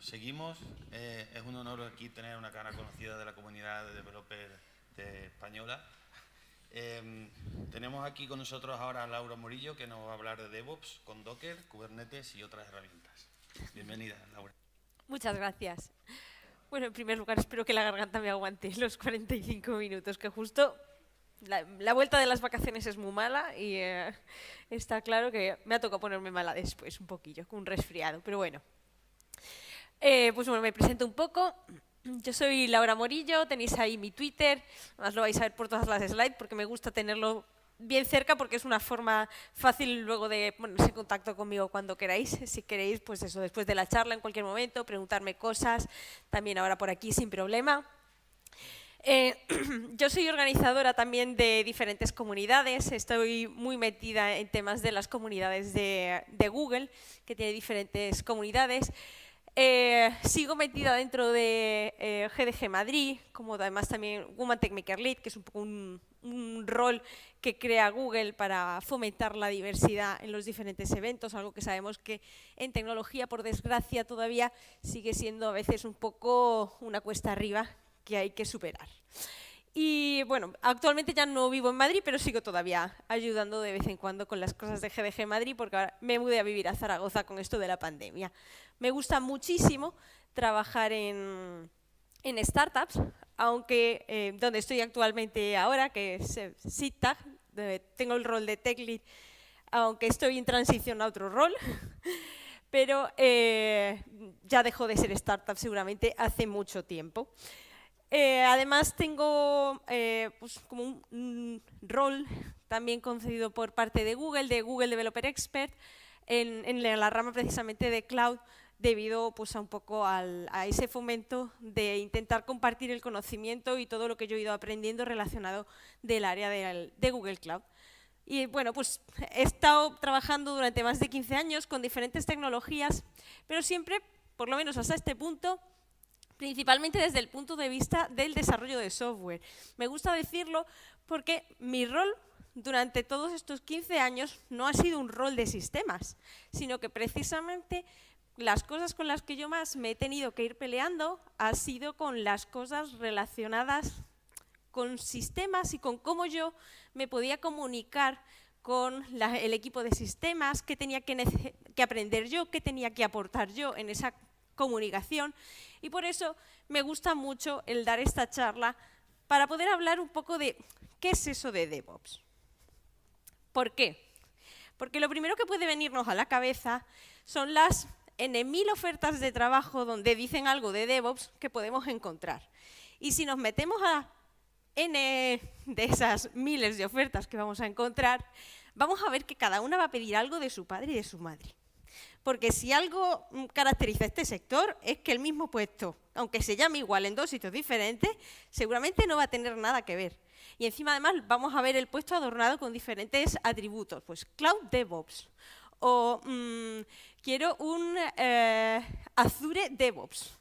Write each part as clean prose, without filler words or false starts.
seguimos. Es un honor aquí tener una cara conocida de la comunidad de developers española. Tenemos aquí con nosotros ahora a Laura Morillo, que nos va a hablar de DevOps con Docker, Kubernetes y otras herramientas. Bienvenida, Laura. Muchas gracias. Bueno, en primer lugar, espero que la garganta me aguante los 45 minutos, que justo la vuelta de las vacaciones es muy mala y está claro que me ha tocado ponerme mala después, un poquillo, con un resfriado, pero bueno. Pues bueno, me presento un poco. Yo soy Laura Morillo, tenéis ahí mi Twitter, además lo vais a ver por todas las slides porque me gusta tenerlo bien cerca porque es una forma fácil luego de ponerse en contacto conmigo cuando queráis. Si queréis, pues eso, después de la charla en cualquier momento, preguntarme cosas, también ahora por aquí sin problema. Yo soy organizadora también de diferentes comunidades, estoy muy metida en temas de las comunidades de Google, que tiene diferentes comunidades. Sigo metida dentro de GDG Madrid, como además también Women Tech Maker Lead, que es un poco un rol que crea Google para fomentar la diversidad en los diferentes eventos, algo que sabemos que en tecnología, por desgracia, todavía sigue siendo a veces un poco una cuesta arriba que hay que superar. Y bueno, actualmente ya no vivo en Madrid, pero sigo todavía ayudando de vez en cuando con las cosas de GDG Madrid, porque ahora me mudé a vivir a Zaragoza con esto de la pandemia. Me gusta muchísimo trabajar en startups, aunque donde estoy actualmente ahora, que es SITAG, tengo el rol de Tech Lead, aunque estoy en transición a otro rol, pero ya dejó de ser startup seguramente hace mucho tiempo. Además tengo pues como un rol también concedido por parte de Google Developer Expert, en la rama precisamente de Cloud, debido pues, a un poco a ese fomento de intentar compartir el conocimiento y todo lo que yo he ido aprendiendo relacionado del área de Google Cloud. Y bueno, pues he estado trabajando durante más de 15 años con diferentes tecnologías, pero siempre, por lo menos hasta este punto, principalmente desde el punto de vista del desarrollo de software. Me gusta decirlo porque mi rol durante todos estos 15 años no ha sido un rol de sistemas, sino que precisamente las cosas con las que yo más me he tenido que ir peleando ha sido con las cosas relacionadas con sistemas y con cómo yo me podía comunicar con el equipo de sistemas, qué tenía que aprender yo, qué tenía que aportar yo en esa comunicación, y por eso me gusta mucho el dar esta charla para poder hablar un poco de qué es eso de DevOps. ¿Por qué? Porque lo primero que puede venirnos a la cabeza son las N1000 ofertas de trabajo donde dicen algo de DevOps que podemos encontrar. Y si nos metemos a N de esas miles de ofertas que vamos a encontrar, vamos a ver que cada una va a pedir algo de su padre y de su madre. Porque si algo caracteriza a este sector es que el mismo puesto, aunque se llame igual en dos sitios diferentes, seguramente no va a tener nada que ver. Y encima además vamos a ver el puesto adornado con diferentes atributos, pues Cloud DevOps, o quiero un Azure DevOps,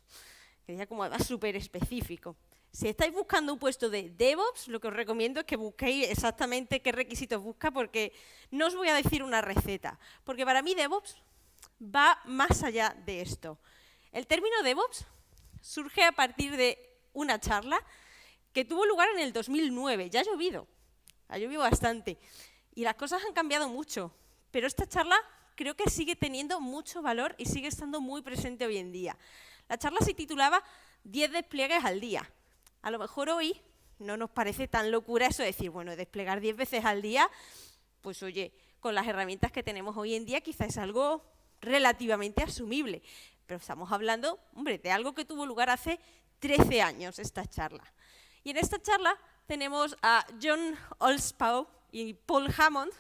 que ya como además súper específico. Si estáis buscando un puesto de DevOps, lo que os recomiendo es que busquéis exactamente qué requisitos busca, porque no os voy a decir una receta, porque para mí DevOps va más allá de esto. El término DevOps surge a partir de una charla que tuvo lugar en el 2009. Ya ha llovido bastante y las cosas han cambiado mucho, pero esta charla creo que sigue teniendo mucho valor y sigue estando muy presente hoy en día. La charla se titulaba 10 despliegues al día. A lo mejor hoy no nos parece tan locura eso de decir, bueno, desplegar 10 veces al día, pues oye, con las herramientas que tenemos hoy en día quizás es algo relativamente asumible, pero estamos hablando, hombre, de algo que tuvo lugar hace 13 años, esta charla. Y en esta charla tenemos a John Olspaw y Paul Hammond,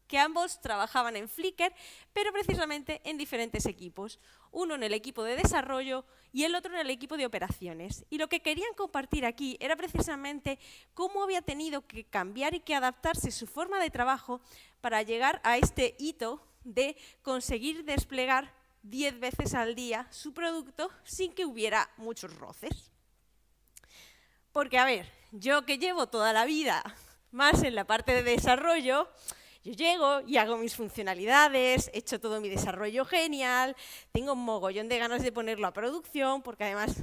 que ambos trabajaban en Flickr, pero precisamente en diferentes equipos. Uno en el equipo de desarrollo y el otro en el equipo de operaciones. Y lo que querían compartir aquí era precisamente cómo había tenido que cambiar y que adaptarse su forma de trabajo para llegar a este hito de conseguir desplegar 10 veces al día su producto sin que hubiera muchos roces. Porque, a ver, yo que llevo toda la vida más en la parte de desarrollo, Yo llego y hago mis funcionalidades, he hecho todo mi desarrollo genial, tengo un mogollón de ganas de ponerlo a producción, porque además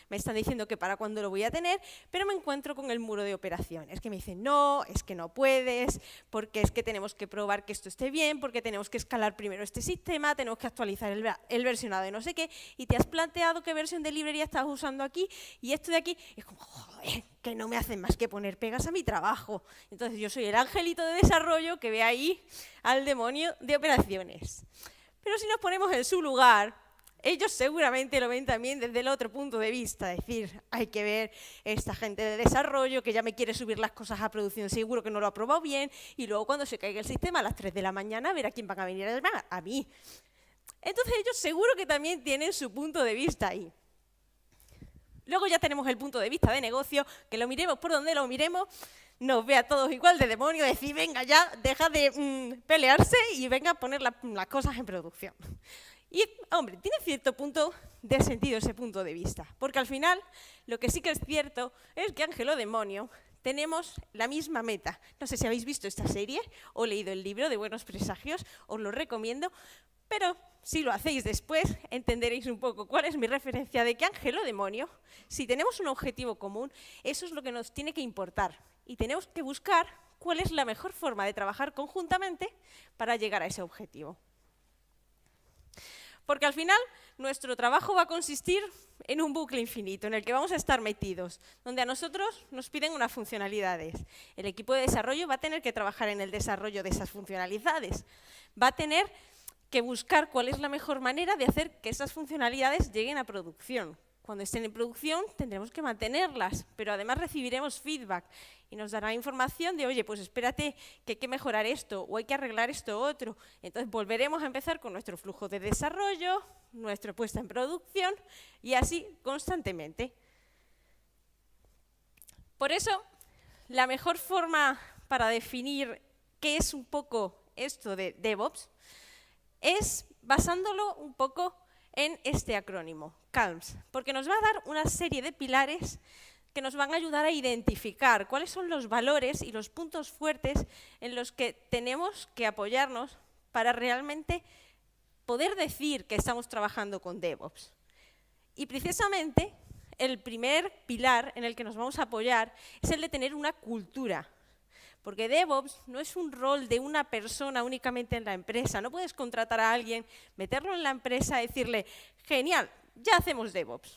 me están diciendo que para cuándo lo voy a tener, pero me encuentro con el muro de operaciones, que me dicen, no, es que no puedes, porque es que tenemos que probar que esto esté bien, porque tenemos que escalar primero este sistema, tenemos que actualizar el versionado de no sé qué, y te has planteado qué versión de librería estás usando aquí, y esto de aquí, y es como, joder, que no me hacen más que poner pegas a mi trabajo. Entonces yo soy el angelito de desarrollo que ve ahí al demonio de operaciones. Pero si nos ponemos en su lugar, ellos seguramente lo ven también desde el otro punto de vista, es decir, hay que ver esta gente de desarrollo que ya me quiere subir las cosas a producción, seguro que no lo ha probado bien, y luego cuando se caiga el sistema a las 3 de la mañana, a ver a quién van a venir a llamar, a mí. Entonces ellos seguro que también tienen su punto de vista ahí. Luego ya tenemos el punto de vista de negocio, que lo miremos por donde lo miremos, nos ve a todos igual de demonio, decir, venga ya, deja de pelearse y venga a poner las cosas en producción. Y, hombre, tiene cierto punto de sentido ese punto de vista, porque al final lo que sí que es cierto es que Ángel o Demonio tenemos la misma meta. No sé si habéis visto esta serie o leído el libro de Buenos Presagios, os lo recomiendo, pero si lo hacéis después entenderéis un poco cuál es mi referencia de que Ángel o Demonio, si tenemos un objetivo común, eso es lo que nos tiene que importar y tenemos que buscar cuál es la mejor forma de trabajar conjuntamente para llegar a ese objetivo. Porque al final nuestro trabajo va a consistir en un bucle infinito en el que vamos a estar metidos, donde a nosotros nos piden unas funcionalidades. El equipo de desarrollo va a tener que trabajar en el desarrollo de esas funcionalidades. Va a tener que buscar cuál es la mejor manera de hacer que esas funcionalidades lleguen a producción. Cuando estén en producción tendremos que mantenerlas, pero además recibiremos feedback y nos dará información de, oye, pues espérate, que hay que mejorar esto o hay que arreglar esto otro. Entonces volveremos a empezar con nuestro flujo de desarrollo, nuestra puesta en producción y así constantemente. Por eso, la mejor forma para definir qué es un poco esto de DevOps es basándolo un poco en este acrónimo, CALMS, porque nos va a dar una serie de pilares que nos van a ayudar a identificar cuáles son los valores y los puntos fuertes en los que tenemos que apoyarnos para realmente poder decir que estamos trabajando con DevOps. Y precisamente el primer pilar en el que nos vamos a apoyar es el de tener una cultura. Porque DevOps no es un rol de una persona únicamente en la empresa. No puedes contratar a alguien, meterlo en la empresa y decirle, genial, ya hacemos DevOps.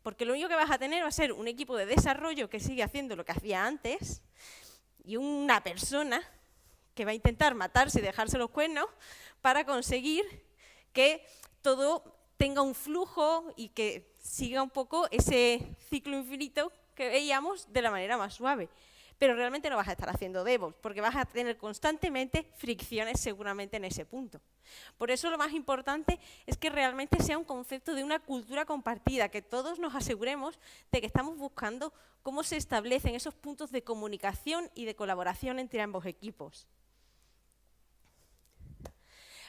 Porque lo único que vas a tener va a ser un equipo de desarrollo que sigue haciendo lo que hacía antes y una persona que va a intentar matarse y dejarse los cuernos para conseguir que todo tenga un flujo y que siga un poco ese ciclo infinito que veíamos de la manera más suave. Pero realmente no vas a estar haciendo DevOps, porque vas a tener constantemente fricciones seguramente en ese punto. Por eso lo más importante es que realmente sea un concepto de una cultura compartida, que todos nos aseguremos de que estamos buscando cómo se establecen esos puntos de comunicación y de colaboración entre ambos equipos.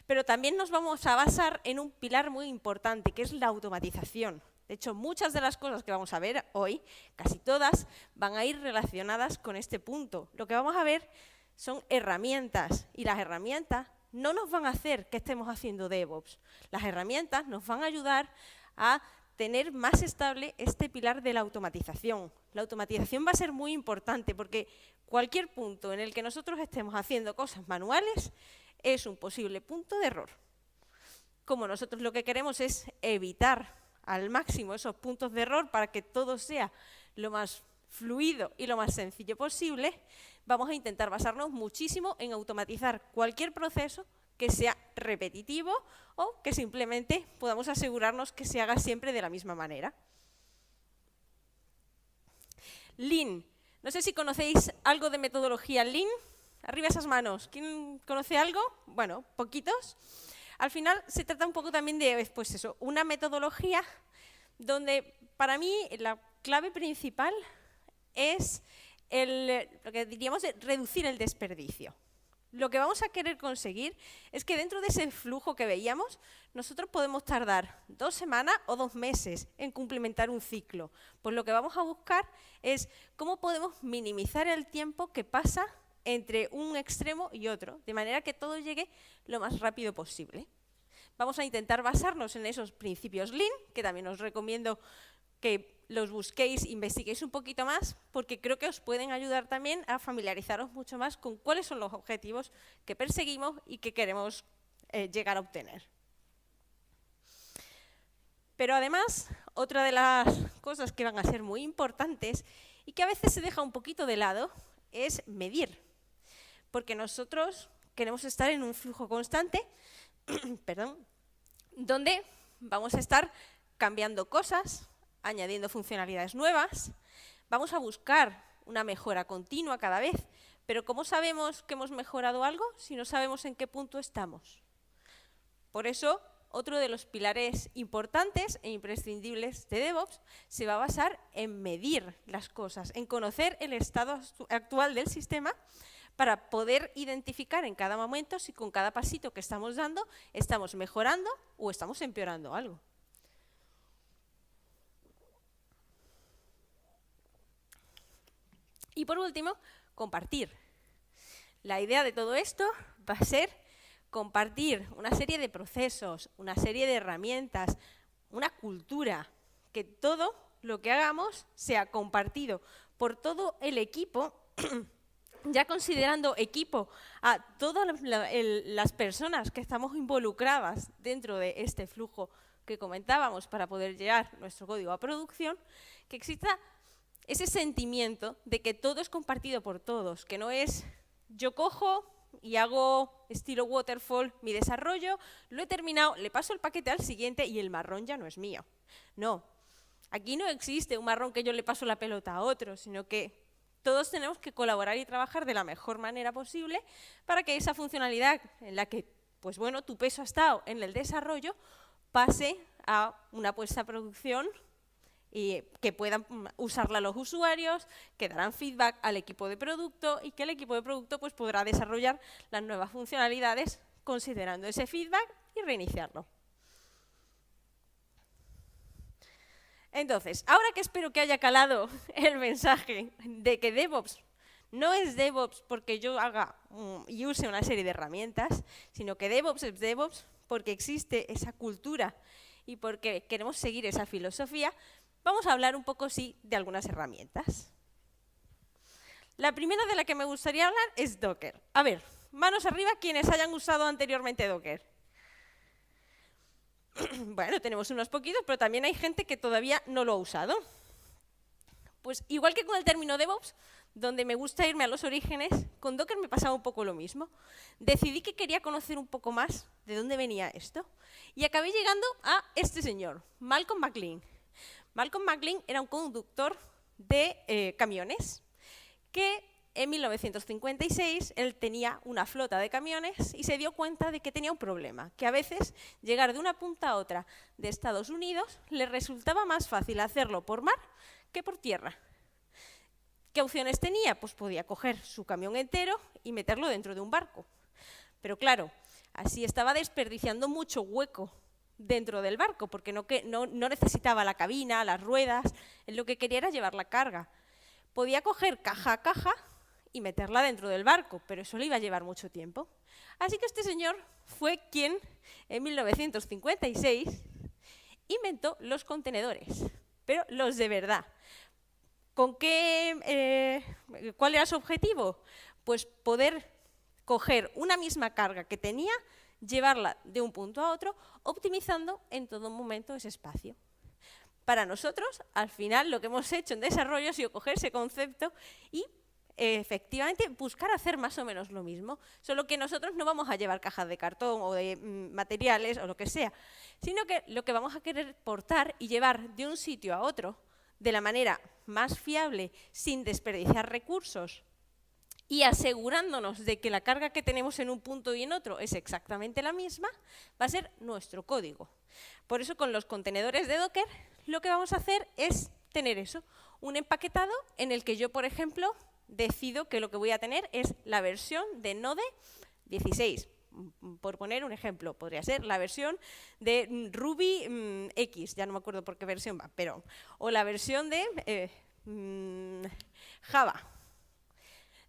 Pero también nos vamos a basar en un pilar muy importante, que es la automatización. De hecho, muchas de las cosas que vamos a ver hoy, casi todas, van a ir relacionadas con este punto. Lo que vamos a ver son herramientas, y las herramientas no nos van a hacer que estemos haciendo DevOps. Las herramientas nos van a ayudar a tener más estable este pilar de la automatización. La automatización va a ser muy importante porque cualquier punto en el que nosotros estemos haciendo cosas manuales es un posible punto de error. Como nosotros lo que queremos es evitar al máximo esos puntos de error para que todo sea lo más fluido y lo más sencillo posible, vamos a intentar basarnos muchísimo en automatizar cualquier proceso que sea repetitivo o que simplemente podamos asegurarnos que se haga siempre de la misma manera. Lean. No sé si conocéis algo de metodología Lean. Arriba esas manos. ¿Quién conoce algo? Bueno, poquitos. Al final se trata un poco también de, pues eso, una metodología donde para mí la clave principal es lo que diríamos de reducir el desperdicio. Lo que vamos a querer conseguir es que dentro de ese flujo que veíamos, nosotros podemos tardar 2 semanas o 2 meses en cumplimentar un ciclo. Pues lo que vamos a buscar es cómo podemos minimizar el tiempo que pasa entre un extremo y otro, de manera que todo llegue lo más rápido posible. Vamos a intentar basarnos en esos principios Lean, que también os recomiendo que los busquéis, investiguéis un poquito más, porque creo que os pueden ayudar también a familiarizaros mucho más con cuáles son los objetivos que perseguimos y que queremos llegar a obtener. Pero además, otra de las cosas que van a ser muy importantes y que a veces se deja un poquito de lado es medir. Porque nosotros queremos estar en un flujo constante, perdón, donde vamos a estar cambiando cosas, añadiendo funcionalidades nuevas, vamos a buscar una mejora continua cada vez, pero ¿cómo sabemos que hemos mejorado algo si no sabemos en qué punto estamos? Por eso, otro de los pilares importantes e imprescindibles de DevOps se va a basar en medir las cosas, en conocer el estado actual del sistema para poder identificar en cada momento si con cada pasito que estamos dando estamos mejorando o estamos empeorando algo. Y por último, compartir. La idea de todo esto va a ser compartir una serie de procesos, una serie de herramientas, una cultura, que todo lo que hagamos sea compartido por todo el equipo, ya considerando equipo a todas las personas que estamos involucradas dentro de este flujo que comentábamos para poder llevar nuestro código a producción, que exista ese sentimiento de que todo es compartido por todos, que no es yo cojo y hago estilo waterfall mi desarrollo, lo he terminado, le paso el paquete al siguiente y el marrón ya no es mío. No, aquí no existe un marrón que yo le paso la pelota a otro, sino que todos tenemos que colaborar y trabajar de la mejor manera posible para que esa funcionalidad en la que, pues bueno, tu peso ha estado en el desarrollo, pase a una puesta a producción y que puedan usarla los usuarios, que darán feedback al equipo de producto y que el equipo de producto pues, podrá desarrollar las nuevas funcionalidades considerando ese feedback y reiniciarlo. Entonces, ahora que espero que haya calado el mensaje de que DevOps no es DevOps porque yo haga y use una serie de herramientas, sino que DevOps es DevOps porque existe esa cultura y porque queremos seguir esa filosofía, vamos a hablar un poco, sí, de algunas herramientas. La primera de la que me gustaría hablar es Docker. A ver, manos arriba quienes hayan usado anteriormente Docker. Bueno, tenemos unos poquitos, pero también hay gente que todavía no lo ha usado. Pues igual que con el término DevOps, donde me gusta irme a los orígenes, con Docker me pasaba un poco lo mismo. Decidí que quería conocer un poco más de dónde venía esto y acabé llegando a este señor, Malcolm McLean. Malcolm McLean era un conductor de camiones que en 1956 él tenía una flota de camiones y se dio cuenta de que tenía un problema, que a veces llegar de una punta a otra de Estados Unidos le resultaba más fácil hacerlo por mar que por tierra. ¿Qué opciones tenía? Pues podía coger su camión entero y meterlo dentro de un barco. Pero claro, así estaba desperdiciando mucho hueco dentro del barco, porque no necesitaba la cabina, las ruedas, él lo que quería era llevar la carga. Podía coger caja a caja y meterla dentro del barco, pero eso le iba a llevar mucho tiempo. Así que este señor fue quien, en 1956, inventó los contenedores, pero los de verdad. ¿Con qué, cuál era su objetivo? Pues poder coger una misma carga que tenía, llevarla de un punto a otro, optimizando en todo momento ese espacio. Para nosotros, al final, lo que hemos hecho en desarrollo ha sido coger ese concepto y efectivamente buscar hacer más o menos lo mismo, solo que nosotros no vamos a llevar cajas de cartón o de materiales o lo que sea, sino que lo que vamos a querer portar y llevar de un sitio a otro de la manera más fiable, sin desperdiciar recursos y asegurándonos de que la carga que tenemos en un punto y en otro es exactamente la misma, va a ser nuestro código. Por eso con los contenedores de Docker lo que vamos a hacer es tener eso, un empaquetado en el que yo, por ejemplo, decido que lo que voy a tener es la versión de Node 16. Por poner un ejemplo, podría ser la versión de Ruby X, ya no me acuerdo por qué versión va, pero o la versión de Java.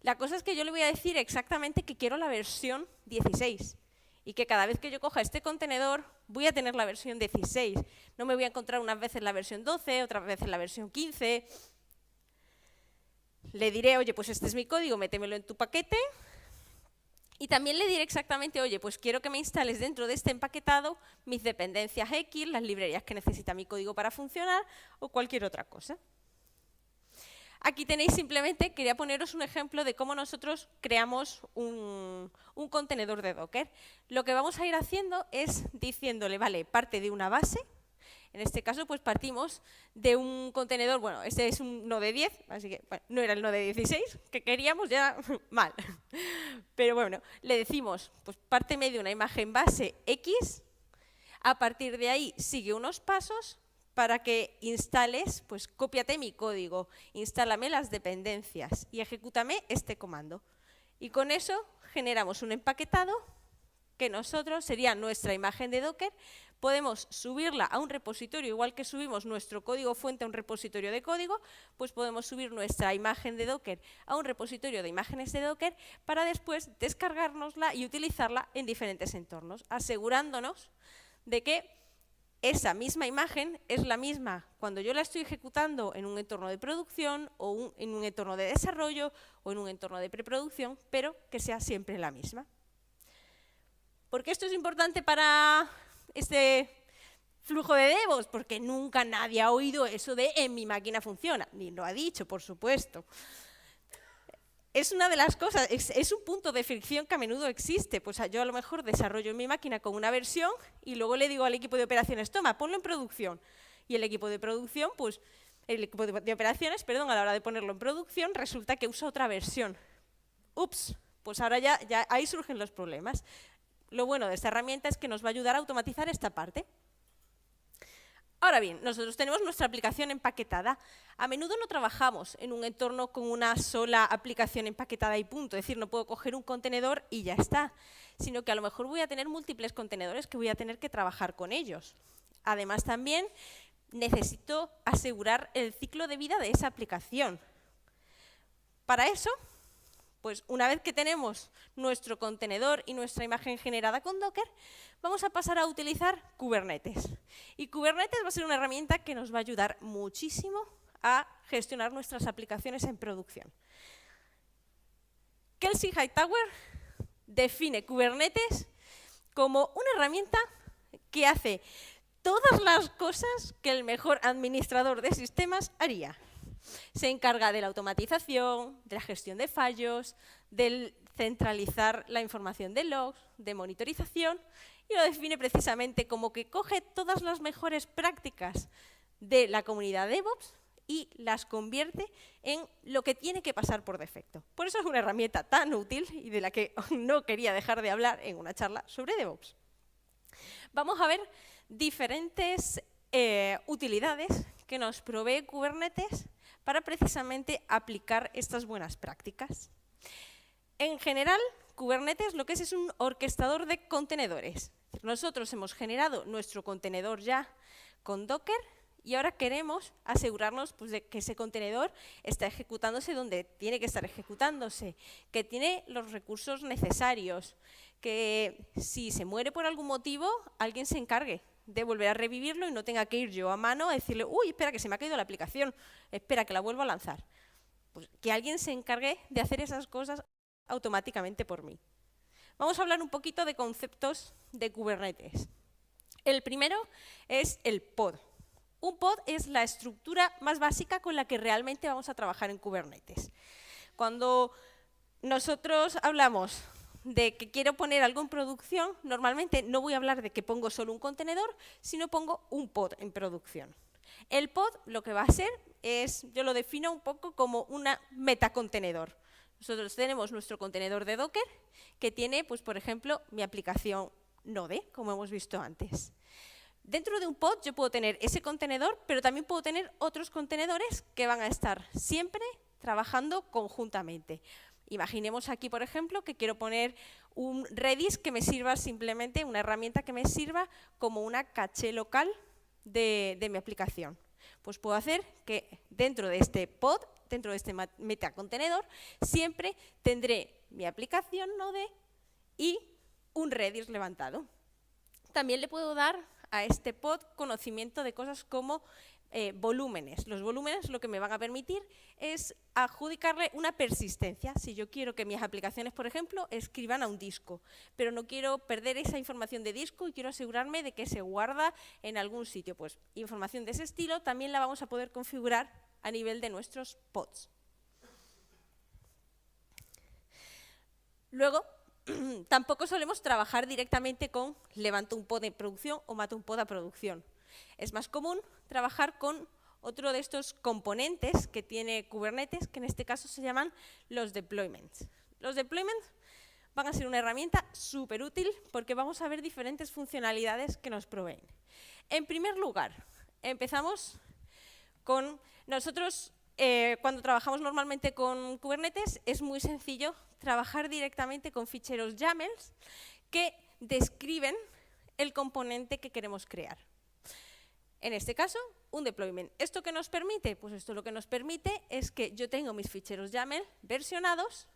La cosa es que yo le voy a decir exactamente que quiero la versión 16 y que cada vez que yo coja este contenedor voy a tener la versión 16. No me voy a encontrar unas veces la versión 12, otras veces la versión 15. Le diré, oye, pues este es mi código, métemelo en tu paquete. Y también le diré exactamente, oye, pues quiero que me instales dentro de este empaquetado mis dependencias X, las librerías que necesita mi código para funcionar o cualquier otra cosa. Aquí tenéis simplemente, quería poneros un ejemplo de cómo nosotros creamos un contenedor de Docker. Lo que vamos a ir haciendo es diciéndole, vale, parte de una base. En este caso, pues partimos de un contenedor, bueno, este es un node 10, así que bueno, no era el node 16 que queríamos, ya mal. Pero bueno, le decimos, pues párteme de una imagen base X, a partir de ahí sigue unos pasos para que instales, pues cópiate mi código, instálame las dependencias y ejecútame este comando. Y con eso generamos un empaquetado que nosotros, sería nuestra imagen de Docker, podemos subirla a un repositorio, igual que subimos nuestro código fuente a un repositorio de código, pues podemos subir nuestra imagen de Docker a un repositorio de imágenes de Docker para después descargárnosla y utilizarla en diferentes entornos, asegurándonos de que esa misma imagen es la misma cuando yo la estoy ejecutando en un entorno de producción o en un entorno de desarrollo o en un entorno de preproducción, pero que sea siempre la misma. ¿Por qué esto es importante para este flujo de DevOps? Porque nunca nadie ha oído eso de en mi máquina funciona, ni lo ha dicho, por supuesto. Es una de las cosas, es un punto de fricción que a menudo existe. Pues yo a lo mejor desarrollo en mi máquina con una versión y luego le digo al equipo de operaciones, toma, ponlo en producción. Y el equipo de producción, pues el equipo de operaciones, perdón, a la hora de ponerlo en producción, resulta que usa otra versión. Ups, pues ahora ya ahí surgen los problemas. Lo bueno de esta herramienta es que nos va a ayudar a automatizar esta parte. Ahora bien, nosotros tenemos nuestra aplicación empaquetada. A menudo no trabajamos en un entorno con una sola aplicación empaquetada y punto. Es decir, no puedo coger un contenedor y ya está, sino que a lo mejor voy a tener múltiples contenedores que voy a tener que trabajar con ellos. Además, también necesito asegurar el ciclo de vida de esa aplicación. Para eso, pues una vez que tenemos nuestro contenedor y nuestra imagen generada con Docker, vamos a pasar a utilizar Kubernetes. Y Kubernetes va a ser una herramienta que nos va a ayudar muchísimo a gestionar nuestras aplicaciones en producción. Kelsey Hightower define Kubernetes como una herramienta que hace todas las cosas que el mejor administrador de sistemas haría. Se encarga de la automatización, de la gestión de fallos, de centralizar la información de logs, de monitorización, y lo define precisamente como que coge todas las mejores prácticas de la comunidad DevOps y las convierte en lo que tiene que pasar por defecto. Por eso es una herramienta tan útil y de la que no quería dejar de hablar en una charla sobre DevOps. Vamos a ver diferentes utilidades que nos provee Kubernetes para precisamente aplicar estas buenas prácticas. En general, Kubernetes lo que es un orquestador de contenedores. Nosotros hemos generado nuestro contenedor ya con Docker y ahora queremos asegurarnos pues, de que ese contenedor está ejecutándose donde tiene que estar ejecutándose, que tiene los recursos necesarios, que si se muere por algún motivo, alguien se encargue de volver a revivirlo y no tenga que ir yo a mano a decirle, uy, espera que se me ha caído la aplicación, espera que la vuelvo a lanzar. Pues que alguien se encargue de hacer esas cosas automáticamente por mí. Vamos a hablar un poquito de conceptos de Kubernetes. El primero es el pod. Un pod es la estructura más básica con la que realmente vamos a trabajar en Kubernetes. Cuando nosotros hablamos de que quiero poner algo en producción, normalmente no voy a hablar de que pongo solo un contenedor, sino pongo un pod en producción. El pod lo que va a ser es, yo lo defino un poco como una metacontenedor. Nosotros tenemos nuestro contenedor de Docker que tiene, pues, por ejemplo, mi aplicación Node, como hemos visto antes. Dentro de un pod yo puedo tener ese contenedor, pero también puedo tener otros contenedores que van a estar siempre trabajando conjuntamente. Imaginemos aquí, por ejemplo, que quiero poner un Redis que me sirva simplemente, una herramienta que me sirva como una caché local de mi aplicación. Pues puedo hacer que dentro de este pod dentro de este metacontenedor, siempre tendré mi aplicación Node y un Redis levantado. También le puedo dar a este pod conocimiento de cosas como volúmenes. Los volúmenes lo que me van a permitir es adjudicarle una persistencia. Si yo quiero que mis aplicaciones, por ejemplo, escriban a un disco, pero no quiero perder esa información de disco y quiero asegurarme de que se guarda en algún sitio, pues información de ese estilo también la vamos a poder configurar a nivel de nuestros pods. Luego, tampoco solemos trabajar directamente con levanto un pod en producción o mato un pod a producción. Es más común trabajar con otro de estos componentes que tiene Kubernetes, que en este caso se llaman los deployments. Los deployments van a ser una herramienta súper útil porque vamos a ver diferentes funcionalidades que nos proveen. En primer lugar, empezamos con nosotros. Cuando trabajamos normalmente con Kubernetes es muy sencillo trabajar directamente con ficheros YAMLs que describen el componente que queremos crear. En este caso, un deployment. ¿Esto qué nos permite? Pues esto lo que nos permite es que yo tengo mis ficheros YAML versionados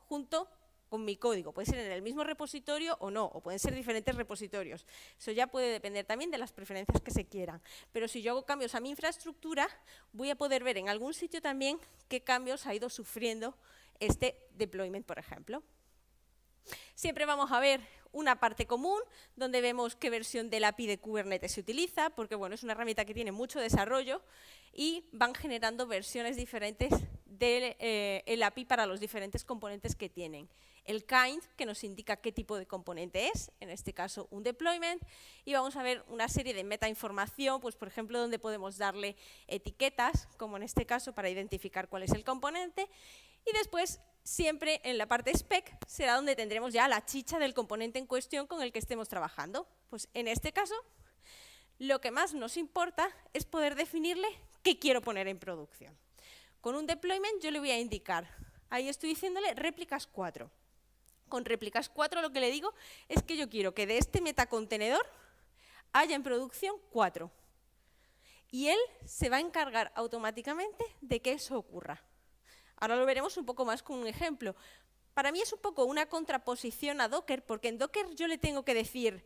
junto con mi código. Puede ser en el mismo repositorio o no, o pueden ser diferentes repositorios. Eso ya puede depender también de las preferencias que se quieran. Pero si yo hago cambios a mi infraestructura, voy a poder ver en algún sitio también qué cambios ha ido sufriendo este deployment, por ejemplo. Siempre vamos a ver una parte común donde vemos qué versión del API de Kubernetes se utiliza, porque bueno, es una herramienta que tiene mucho desarrollo y van generando versiones diferentes del API para los diferentes componentes que tienen. El kind, que nos indica qué tipo de componente es, en este caso un deployment, y vamos a ver una serie de metainformación, pues por ejemplo, donde podemos darle etiquetas, como en este caso, para identificar cuál es el componente, y después siempre en la parte spec será donde tendremos ya la chicha del componente en cuestión con el que estemos trabajando. Pues en este caso, lo que más nos importa es poder definirle qué quiero poner en producción. Con un deployment yo le voy a indicar, ahí estoy diciéndole réplicas 4. Con réplicas 4 lo que le digo es que yo quiero que de este metacontenedor haya en producción 4. Y él se va a encargar automáticamente de que eso ocurra. Ahora lo veremos un poco más con un ejemplo. Para mí es un poco una contraposición a Docker, porque en Docker yo le tengo que decir,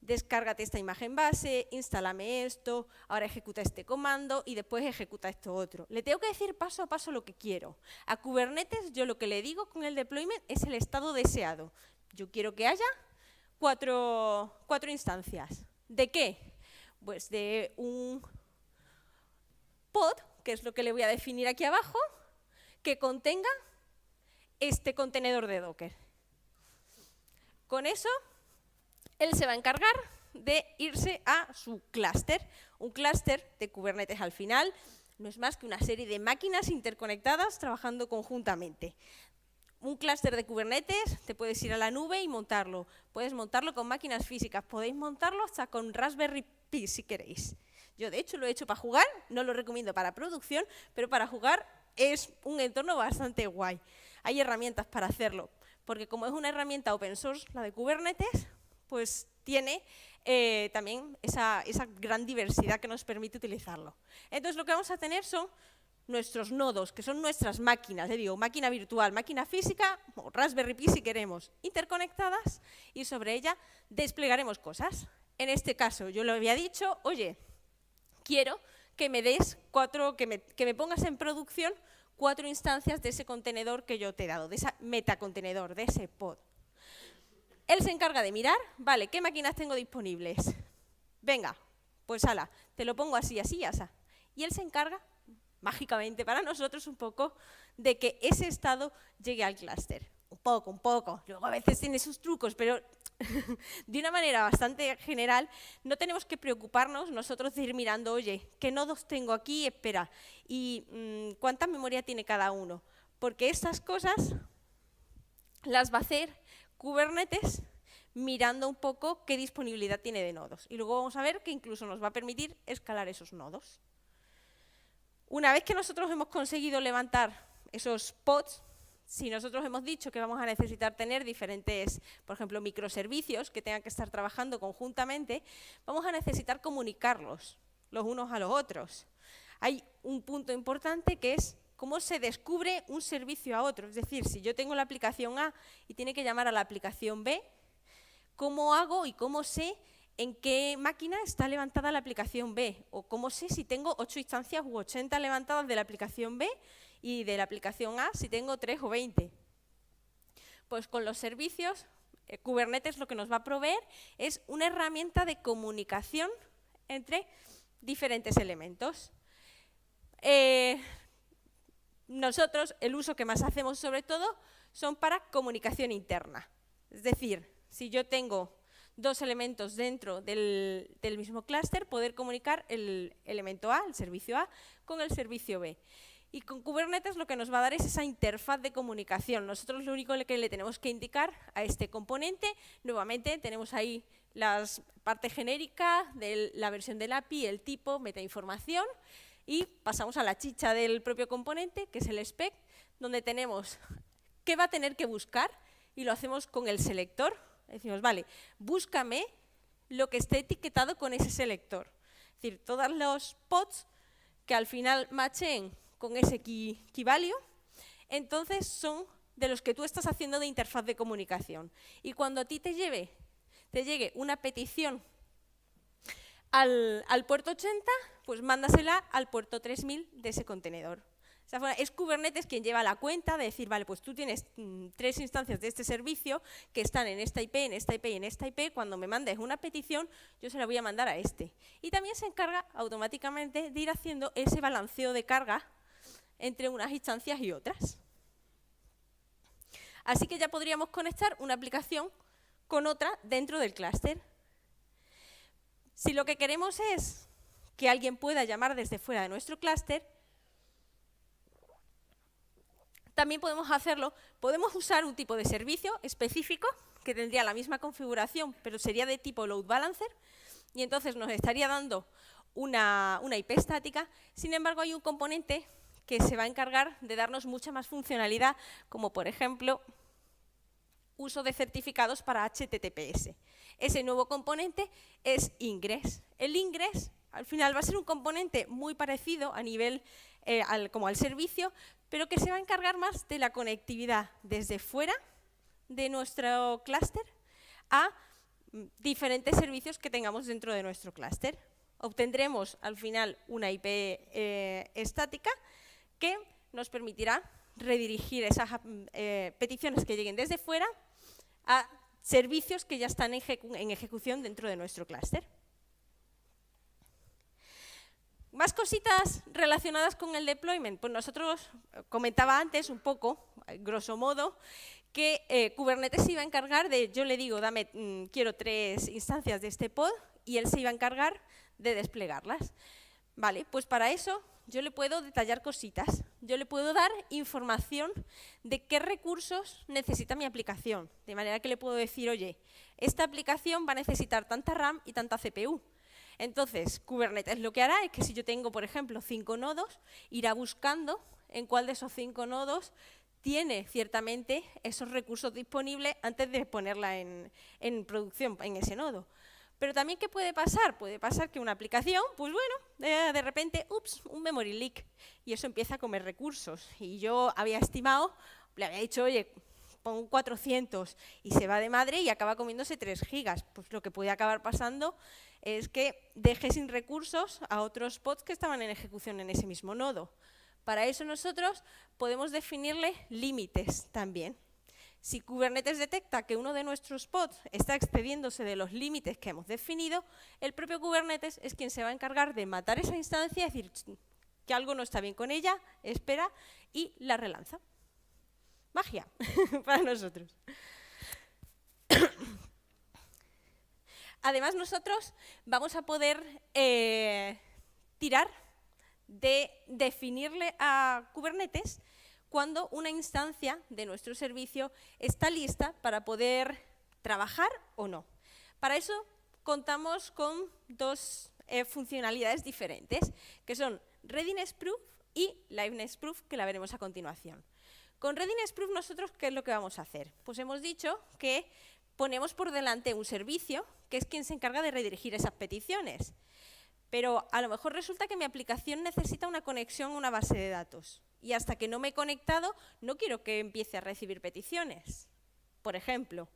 descárgate esta imagen base, instálame esto, ahora ejecuta este comando y después ejecuta esto otro. Le tengo que decir paso a paso lo que quiero. A Kubernetes yo lo que le digo con el deployment es el estado deseado. Yo quiero que haya cuatro instancias. ¿De qué? Pues de un pod, que es lo que le voy a definir aquí abajo, que contenga este contenedor de Docker. Con eso, él se va a encargar de irse a su clúster. Un clúster de Kubernetes al final no es más que una serie de máquinas interconectadas trabajando conjuntamente. Un clúster de Kubernetes te puedes ir a la nube y montarlo. Puedes montarlo con máquinas físicas, podéis montarlo hasta con Raspberry Pi si queréis. Yo de hecho lo he hecho para jugar, no lo recomiendo para producción, pero para jugar es un entorno bastante guay. Hay herramientas para hacerlo, porque como es una herramienta open source, la de Kubernetes, pues tiene también esa gran diversidad que nos permite utilizarlo. Entonces lo que vamos a tener son nuestros nodos, que son nuestras máquinas, le digo, máquina virtual, máquina física, o Raspberry Pi si queremos, interconectadas, y sobre ella desplegaremos cosas. En este caso yo le había dicho, oye, quiero que me des que me pongas en producción 4 instancias de ese contenedor que yo te he dado, de ese metacontenedor, de ese pod. Él se encarga de mirar, vale, ¿qué máquinas tengo disponibles? Venga, pues ala, te lo pongo así, así, así. Y él se encarga, mágicamente para nosotros, un poco de que ese estado llegue al clúster. Un poco. Luego a veces tiene sus trucos, pero de una manera bastante general no tenemos que preocuparnos nosotros de ir mirando, oye, ¿qué nodos tengo aquí? Espera, ¿y cuánta memoria tiene cada uno? Porque estas cosas las va a hacer Kubernetes mirando un poco qué disponibilidad tiene de nodos. Y luego vamos a ver que incluso nos va a permitir escalar esos nodos. Una vez que nosotros hemos conseguido levantar esos pods, si nosotros hemos dicho que vamos a necesitar tener diferentes, por ejemplo, microservicios que tengan que estar trabajando conjuntamente, vamos a necesitar comunicarlos los unos a los otros. Hay un punto importante que es cómo se descubre un servicio a otro. Es decir, si yo tengo la aplicación A y tiene que llamar a la aplicación B, ¿cómo hago y cómo sé en qué máquina está levantada la aplicación B? O cómo sé si tengo 8 instancias u 80 levantadas de la aplicación B y de la aplicación A si tengo 3 o 20. Pues con los servicios, Kubernetes lo que nos va a proveer es una herramienta de comunicación entre diferentes elementos. Nosotros, el uso que más hacemos sobre todo, son para comunicación interna. Es decir, si yo tengo 2 elementos dentro del mismo clúster, poder comunicar el elemento A, el servicio A, con el servicio B. Y con Kubernetes lo que nos va a dar es esa interfaz de comunicación. Nosotros lo único que le tenemos que indicar a este componente, nuevamente tenemos ahí la parte genérica de la versión del API, el tipo, metainformación, y pasamos a la chicha del propio componente, que es el spec, donde tenemos qué va a tener que buscar, y lo hacemos con el selector. Decimos, vale, búscame lo que esté etiquetado con ese selector. Es decir, todos los pods que al final matchen con ese key value, entonces son de los que tú estás haciendo de interfaz de comunicación. Y cuando a ti te llegue una petición al puerto 80, pues mándasela al puerto 3000 de ese contenedor. O sea, es Kubernetes quien lleva la cuenta de decir, vale, pues tú tienes 3 instancias de este servicio que están en esta IP, en esta IP y en esta IP. Cuando me mandes una petición, yo se la voy a mandar a este. Y también se encarga automáticamente de ir haciendo ese balanceo de carga entre unas instancias y otras. Así que ya podríamos conectar una aplicación con otra dentro del clúster. Si lo que queremos es que alguien pueda llamar desde fuera de nuestro clúster, también podemos hacerlo. Podemos usar un tipo de servicio específico que tendría la misma configuración, pero sería de tipo load balancer, y entonces nos estaría dando una IP estática. Sin embargo, hay un componente que se va a encargar de darnos mucha más funcionalidad, como por ejemplo uso de certificados para HTTPS. Ese nuevo componente es Ingress. El Ingress al final va a ser un componente muy parecido a nivel como al servicio, pero que se va a encargar más de la conectividad desde fuera de nuestro clúster a diferentes servicios que tengamos dentro de nuestro clúster. Obtendremos al final una IP estática que nos permitirá redirigir esas peticiones que lleguen desde fuera a servicios que ya están en ejecución dentro de nuestro clúster. Más cositas relacionadas con el deployment. Pues nosotros comentaba antes un poco, grosso modo, que Kubernetes se iba a encargar de, yo le digo, quiero 3 instancias de este pod, y él se iba a encargar de desplegarlas. Vale, pues para eso yo le puedo detallar cositas. Yo le puedo dar información de qué recursos necesita mi aplicación. De manera que le puedo decir, oye, esta aplicación va a necesitar tanta RAM y tanta CPU. Entonces, Kubernetes lo que hará es que si yo tengo, por ejemplo, 5 nodos, irá buscando en cuál de esos 5 nodos tiene ciertamente esos recursos disponibles antes de ponerla en producción en ese nodo. Pero también, ¿qué puede pasar? Puede pasar que una aplicación, pues bueno, de repente, ups, un memory leak, y eso empieza a comer recursos. Y yo había estimado, le había dicho, oye, pon 400, y se va de madre y acaba comiéndose 3 gigas. Pues lo que puede acabar pasando es que deje sin recursos a otros pods que estaban en ejecución en ese mismo nodo. Para eso nosotros podemos definirle límites también. Si Kubernetes detecta que uno de nuestros pods está excediéndose de los límites que hemos definido, el propio Kubernetes es quien se va a encargar de matar esa instancia, es decir, que algo no está bien con ella, espera y la relanza. Magia para nosotros. Además, nosotros vamos a poder tirar de definirle a Kubernetes cuando una instancia de nuestro servicio está lista para poder trabajar o no. Para eso contamos con 2 funcionalidades diferentes, que son Readiness Proof y Liveness Proof, que la veremos a continuación. Con Readiness Proof, nosotros, ¿qué es lo que vamos a hacer? Pues hemos dicho que ponemos por delante un servicio que es quien se encarga de redirigir esas peticiones. Pero a lo mejor resulta que mi aplicación necesita una conexión a una base de datos. y hasta que no me he conectado no quiero que empiece a recibir peticiones, por ejemplo.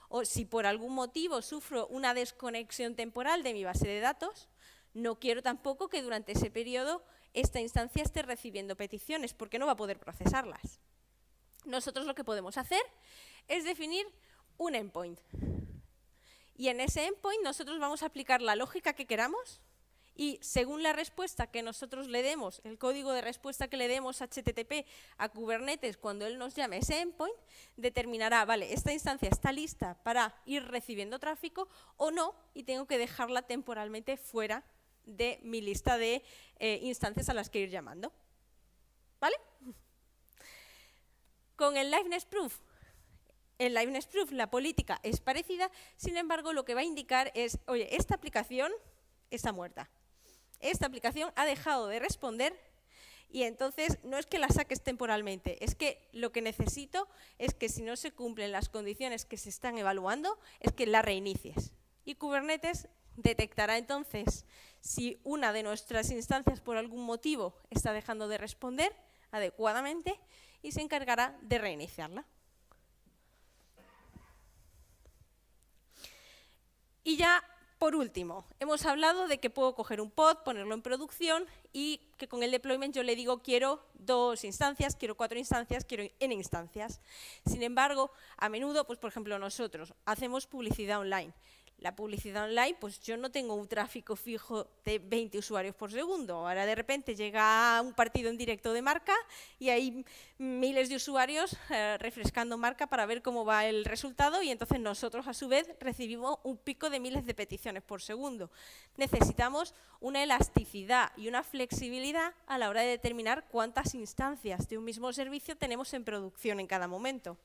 O si por algún motivo sufro una desconexión temporal de mi base de datos, no quiero tampoco que durante ese periodo esta instancia esté recibiendo peticiones, porque no va a poder procesarlas. Nosotros lo que podemos hacer es definir un endpoint. Y en ese endpoint nosotros vamos a aplicar la lógica que queramos y según la respuesta que nosotros le demos, el código de respuesta que le demos a HTTP a Kubernetes cuando él nos llame ese endpoint, determinará, vale, esta instancia está lista para ir recibiendo tráfico o no, y tengo que dejarla temporalmente fuera de mi lista de instancias a las que ir llamando. ¿Vale? Con el liveness proof. En liveness proof la política es parecida, sin embargo lo que va a indicar es, oye, esta aplicación está muerta. Esta aplicación ha dejado de responder y entonces no es que la saques temporalmente, es que lo que necesito es que si no se cumplen las condiciones que se están evaluando, es que la reinicies. Y Kubernetes detectará entonces si una de nuestras instancias por algún motivo está dejando de responder adecuadamente y se encargará de reiniciarla. Y ya, por último, hemos hablado de que puedo coger un pod, ponerlo en producción y que con el deployment yo le digo quiero 2 instancias, quiero 4 instancias, quiero n instancias. Sin embargo, a menudo, pues por ejemplo nosotros hacemos publicidad online. La publicidad online, pues yo no tengo un tráfico fijo de 20 usuarios por segundo. Ahora de repente llega un partido en directo de Marca y hay miles de usuarios refrescando Marca para ver cómo va el resultado y entonces nosotros a su vez recibimos un pico de miles de peticiones por segundo. Necesitamos una elasticidad y una flexibilidad a la hora de determinar cuántas instancias de un mismo servicio tenemos en producción en cada momento.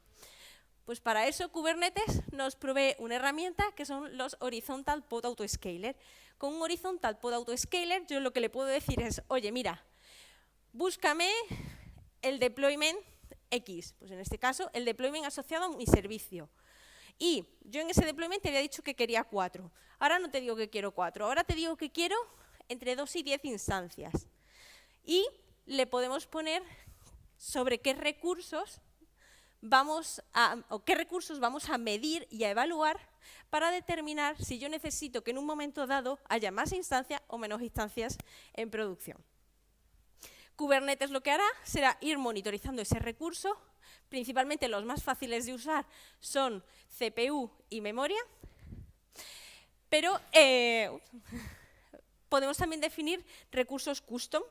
Pues para eso Kubernetes nos provee una herramienta que son los Horizontal Pod Autoscaler. Con un Horizontal Pod Autoscaler yo lo que le puedo decir es, oye, mira, búscame el deployment X, pues en este caso el deployment asociado a mi servicio. Y yo en ese deployment te había dicho que quería 4. Ahora no te digo que quiero 4, ahora te digo que quiero entre 2 y 10 instancias. Y le podemos poner sobre qué recursos vamos a medir y a evaluar para determinar si yo necesito que en un momento dado haya más instancias o menos instancias en producción. Kubernetes lo que hará será ir monitorizando ese recurso, principalmente los más fáciles de usar son CPU y memoria, pero podemos también definir recursos custom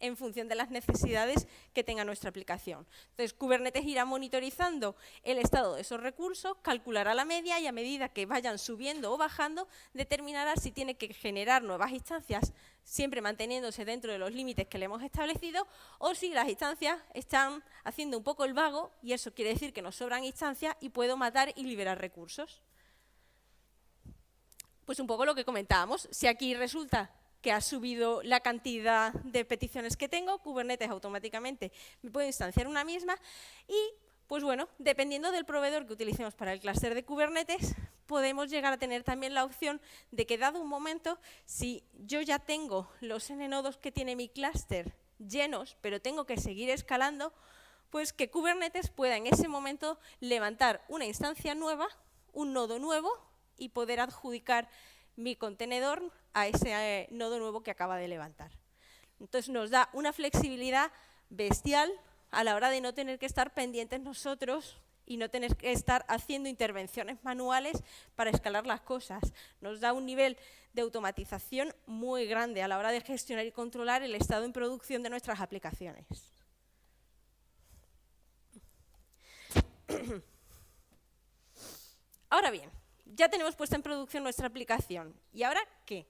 en función de las necesidades que tenga nuestra aplicación. Entonces, Kubernetes irá monitorizando el estado de esos recursos, calculará la media y a medida que vayan subiendo o bajando, determinará si tiene que generar nuevas instancias, siempre manteniéndose dentro de los límites que le hemos establecido, o si las instancias están haciendo un poco el vago, y eso quiere decir que nos sobran instancias y puedo matar y liberar recursos. Pues un poco lo que comentábamos, si aquí resulta que ha subido la cantidad de peticiones que tengo, Kubernetes automáticamente me puede instanciar una misma y, pues bueno, dependiendo del proveedor que utilicemos para el clúster de Kubernetes, podemos llegar a tener también la opción de que, dado un momento, si yo ya tengo los n nodos que tiene mi clúster llenos, pero tengo que seguir escalando, pues que Kubernetes pueda en ese momento levantar una instancia nueva, un nodo nuevo y poder adjudicar mi contenedor a ese nodo nuevo que acaba de levantar. Entonces nos da una flexibilidad bestial a la hora de no tener que estar pendientes nosotros y no tener que estar haciendo intervenciones manuales para escalar las cosas. Nos da un nivel de automatización muy grande a la hora de gestionar y controlar el estado en producción de nuestras aplicaciones. Ahora bien, ya tenemos puesta en producción nuestra aplicación. ¿Y ahora qué?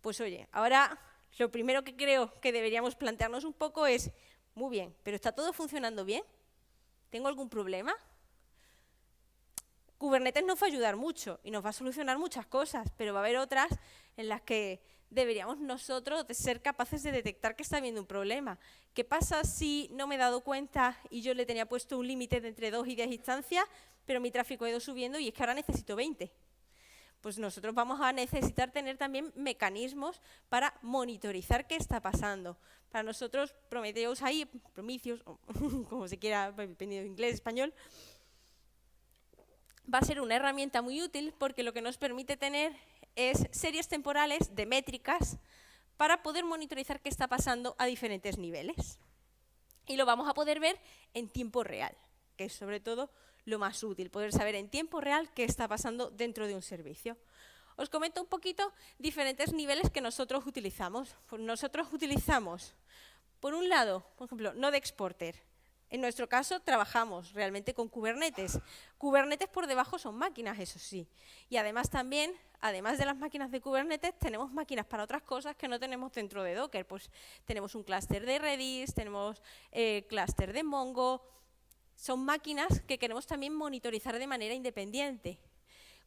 Pues oye, ahora lo primero que creo que deberíamos plantearnos un poco es, muy bien, ¿pero está todo funcionando bien? ¿Tengo algún problema? Kubernetes nos va a ayudar mucho y nos va a solucionar muchas cosas, pero va a haber otras en las que deberíamos nosotros ser capaces de detectar que está habiendo un problema. ¿Qué pasa si no me he dado cuenta y yo le tenía puesto un límite de entre 2 y 10 instancias, pero mi tráfico ha ido subiendo y es que ahora necesito 20? Pues nosotros vamos a necesitar tener también mecanismos para monitorizar qué está pasando. Para nosotros, Prometheus ahí, Prometheus, o como se quiera, dependiendo de inglés, español, va a ser una herramienta muy útil porque lo que nos permite tener es series temporales de métricas para poder monitorizar qué está pasando a diferentes niveles. Y lo vamos a poder ver en tiempo real, que es sobre todo lo más útil, poder saber en tiempo real qué está pasando dentro de un servicio. Os comento un poquito diferentes niveles que nosotros utilizamos. Pues nosotros utilizamos, por un lado, por ejemplo, Node Exporter. En nuestro caso trabajamos realmente con Kubernetes. Kubernetes por debajo son máquinas, eso sí. Y además también, además de las máquinas de Kubernetes, tenemos máquinas para otras cosas que no tenemos dentro de Docker. Pues tenemos un clúster de Redis, tenemos clúster de Mongo. Son máquinas que queremos también monitorizar de manera independiente.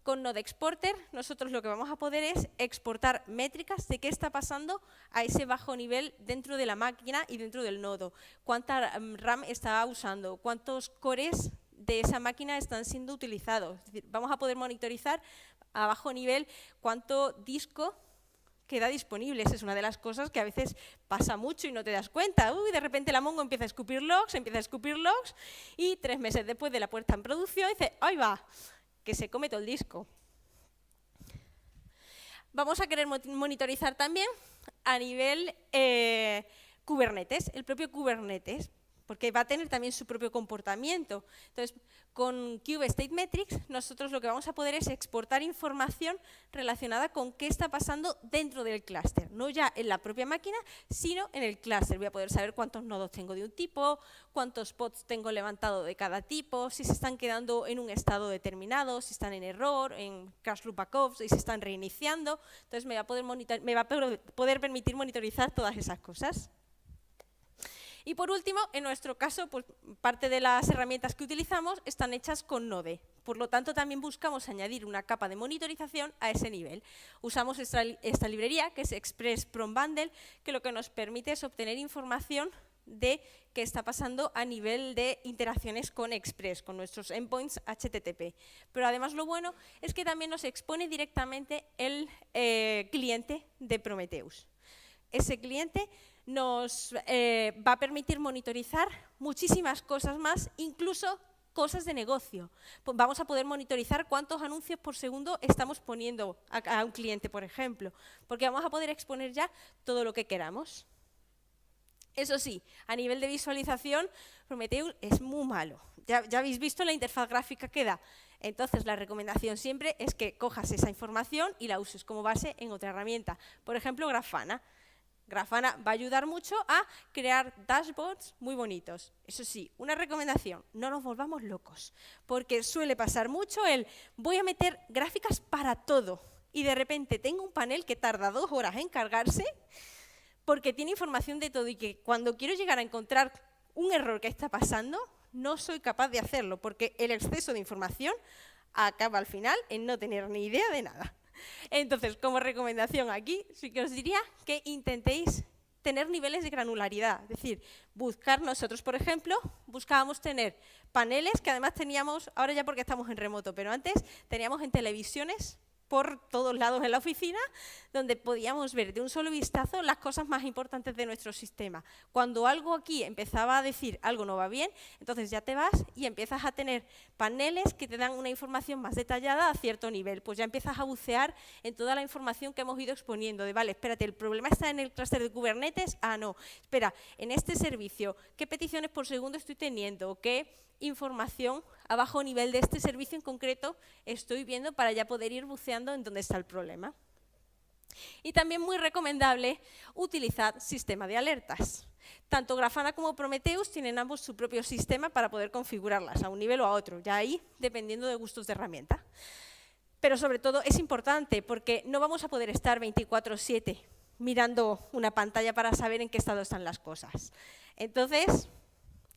Con Node Exporter, nosotros lo que vamos a poder es exportar métricas de qué está pasando a ese bajo nivel dentro de la máquina y dentro del nodo. Cuánta RAM está usando, cuántos cores de esa máquina están siendo utilizados. Es decir, vamos a poder monitorizar a bajo nivel cuánto disco queda disponible. Esa es una de las cosas que a veces pasa mucho y no te das cuenta. Uy, de repente la Mongo empieza a escupir logs y 3 meses después de la puesta en producción dice, ¡ahí va!, que se come todo el disco. Vamos a querer monitorizar también a nivel Kubernetes, el propio Kubernetes, porque va a tener también su propio comportamiento. Entonces, con Kube State Metrics, nosotros lo que vamos a poder es exportar información relacionada con qué está pasando dentro del clúster, no ya en la propia máquina, sino en el clúster. Voy a poder saber cuántos nodos tengo de un tipo, cuántos pods tengo levantado de cada tipo, si se están quedando en un estado determinado, si están en error, en crash loop backups, y se están reiniciando. Entonces, me va a poder permitir monitorizar todas esas cosas. Y por último, en nuestro caso, pues, parte de las herramientas que utilizamos están hechas con Node. Por lo tanto, también buscamos añadir una capa de monitorización a ese nivel. Usamos esta librería, que es Express Prom Bundle, que lo que nos permite es obtener información de qué está pasando a nivel de interacciones con Express, con nuestros endpoints HTTP. Pero además lo bueno es que también nos expone directamente el cliente de Prometheus. Ese cliente nos va a permitir monitorizar muchísimas cosas más, incluso cosas de negocio. Vamos a poder monitorizar cuántos anuncios por segundo estamos poniendo a un cliente, por ejemplo, porque vamos a poder exponer ya todo lo que queramos. Eso sí, a nivel de visualización, Prometheus es muy malo. Ya habéis visto la interfaz gráfica que da. Entonces, la recomendación siempre es que cojas esa información y la uses como base en otra herramienta. Por ejemplo, Grafana. Grafana va a ayudar mucho a crear dashboards muy bonitos. Eso sí, una recomendación, no nos volvamos locos, porque suele pasar mucho el voy a meter gráficas para todo y de repente tengo un panel que tarda 2 horas en cargarse porque tiene información de todo y que cuando quiero llegar a encontrar un error que está pasando, no soy capaz de hacerlo porque el exceso de información acaba al final en no tener ni idea de nada. Entonces, como recomendación aquí, sí que os diría que intentéis tener niveles de granularidad. Es decir, buscar nosotros, por ejemplo, buscábamos tener paneles que además teníamos, ahora ya porque estamos en remoto, pero antes teníamos en televisiones por todos lados en la oficina, donde podíamos ver de un solo vistazo las cosas más importantes de nuestro sistema. Cuando algo aquí empezaba a decir algo no va bien, entonces ya te vas y empiezas a tener paneles que te dan una información más detallada a cierto nivel. Pues ya empiezas a bucear en toda la información que hemos ido exponiendo, de vale, espérate, ¿el problema está en el clúster de Kubernetes? Ah, no. Espera, en este servicio, ¿qué peticiones por segundo estoy teniendo? ¿Qué información a bajo nivel de este servicio en concreto estoy viendo para ya poder ir buceando en dónde está el problema? Y también muy recomendable utilizar sistema de alertas. Tanto Grafana como Prometheus tienen ambos su propio sistema para poder configurarlas a un nivel o a otro, ya ahí dependiendo de gustos de herramienta. Pero sobre todo es importante porque no vamos a poder estar 24/7 mirando una pantalla para saber en qué estado están las cosas. Entonces,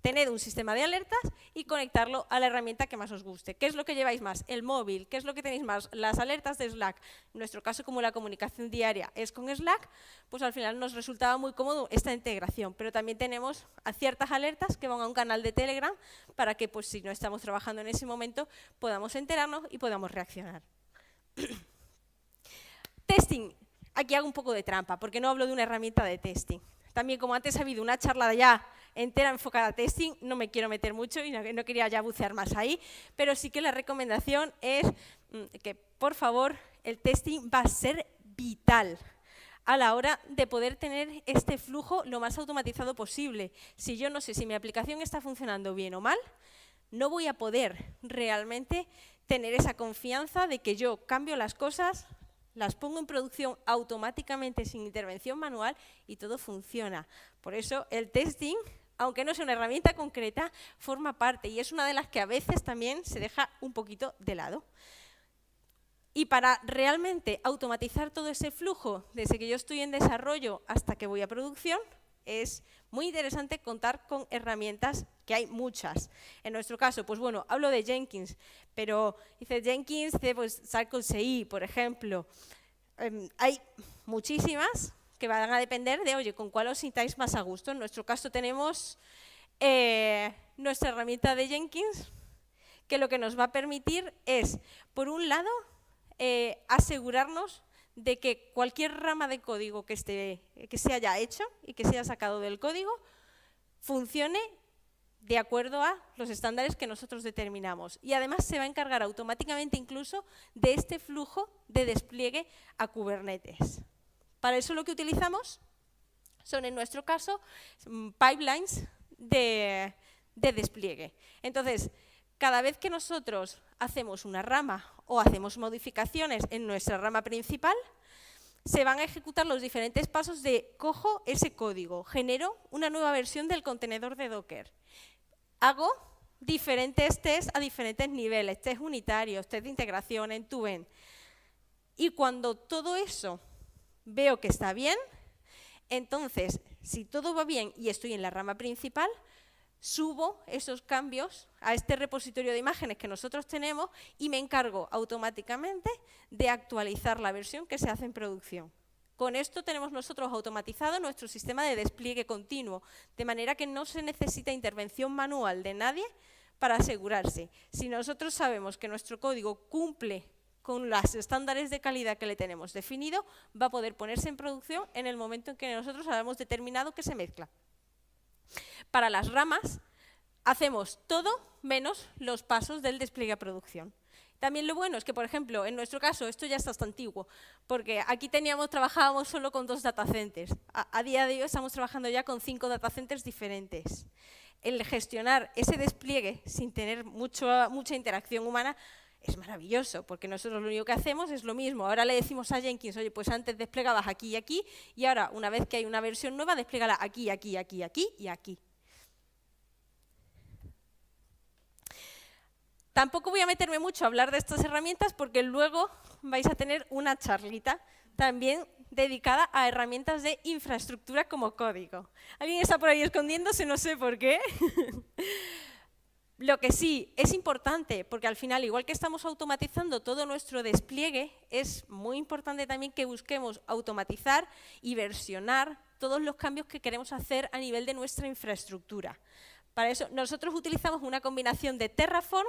tened un sistema de alertas y conectarlo a la herramienta que más os guste. ¿Qué es lo que lleváis más? El móvil. ¿Qué es lo que tenéis más? Las alertas de Slack. En nuestro caso, como la comunicación diaria es con Slack, pues al final nos resultaba muy cómodo esta integración. Pero también tenemos ciertas alertas que van a un canal de Telegram para que, pues, si no estamos trabajando en ese momento, podamos enterarnos y podamos reaccionar. testing, aquí hago un poco de trampa, porque no hablo de una herramienta de testing. También, como antes ha habido una charla ya entera enfocada a testing, no me quiero meter mucho y no quería ya bucear más ahí, pero sí que la recomendación es que, por favor, el testing va a ser vital a la hora de poder tener este flujo lo más automatizado posible. Si yo no sé si mi aplicación está funcionando bien o mal, no voy a poder realmente tener esa confianza de que yo cambio las cosas, las pongo en producción automáticamente sin intervención manual y todo funciona. Por eso el testing, aunque no sea una herramienta concreta, forma parte y es una de las que a veces también se deja un poquito de lado. Y para realmente automatizar todo ese flujo, desde que yo estoy en desarrollo hasta que voy a producción, es muy interesante contar con herramientas, que hay muchas. En nuestro caso, pues bueno, hablo de Jenkins, pero dice Jenkins, pues CircleCI, por ejemplo. Hay muchísimas que van a depender de, oye, con cuál os sintáis más a gusto. En nuestro caso tenemos nuestra herramienta de Jenkins, que lo que nos va a permitir es, por un lado, asegurarnos de que cualquier rama de código que se haya hecho y que se haya sacado del código funcione de acuerdo a los estándares que nosotros determinamos. Y además se va a encargar automáticamente incluso de este flujo de despliegue a Kubernetes. Para eso lo que utilizamos son, en nuestro caso, pipelines de despliegue. Entonces, cada vez que nosotros hacemos una rama o hacemos modificaciones en nuestra rama principal, se van a ejecutar los diferentes pasos de cojo ese código, genero una nueva versión del contenedor de Docker, hago diferentes tests a diferentes niveles, test unitarios, test de integración, end-to-end. Y cuando todo eso veo que está bien, entonces, si todo va bien y estoy en la rama principal, subo esos cambios a este repositorio de imágenes que nosotros tenemos y me encargo automáticamente de actualizar la versión que se hace en producción. Con esto tenemos nosotros automatizado nuestro sistema de despliegue continuo, de manera que no se necesita intervención manual de nadie para asegurarse. Si nosotros sabemos que nuestro código cumple con los estándares de calidad que le tenemos definido, va a poder ponerse en producción en el momento en que nosotros hayamos determinado que se mezcla. Para las ramas, hacemos todo menos los pasos del despliegue a producción. También lo bueno es que, por ejemplo, en nuestro caso, esto ya está hasta antiguo, porque aquí trabajábamos solo con 2 datacenters. A día de hoy estamos trabajando ya con 5 datacenters diferentes. El gestionar ese despliegue sin tener mucha interacción humana es maravilloso, porque nosotros lo único que hacemos es lo mismo. Ahora le decimos a Jenkins, oye, pues antes desplegabas aquí y aquí, y ahora, una vez que hay una versión nueva, desplégala aquí, aquí, aquí, aquí y aquí. Tampoco voy a meterme mucho a hablar de estas herramientas, porque luego vais a tener una charlita también dedicada a herramientas de infraestructura como código. ¿Alguien está por ahí escondiéndose? No sé por qué. Lo que sí es importante, porque al final, igual que estamos automatizando todo nuestro despliegue, es muy importante también que busquemos automatizar y versionar todos los cambios que queremos hacer a nivel de nuestra infraestructura. Para eso nosotros utilizamos una combinación de Terraform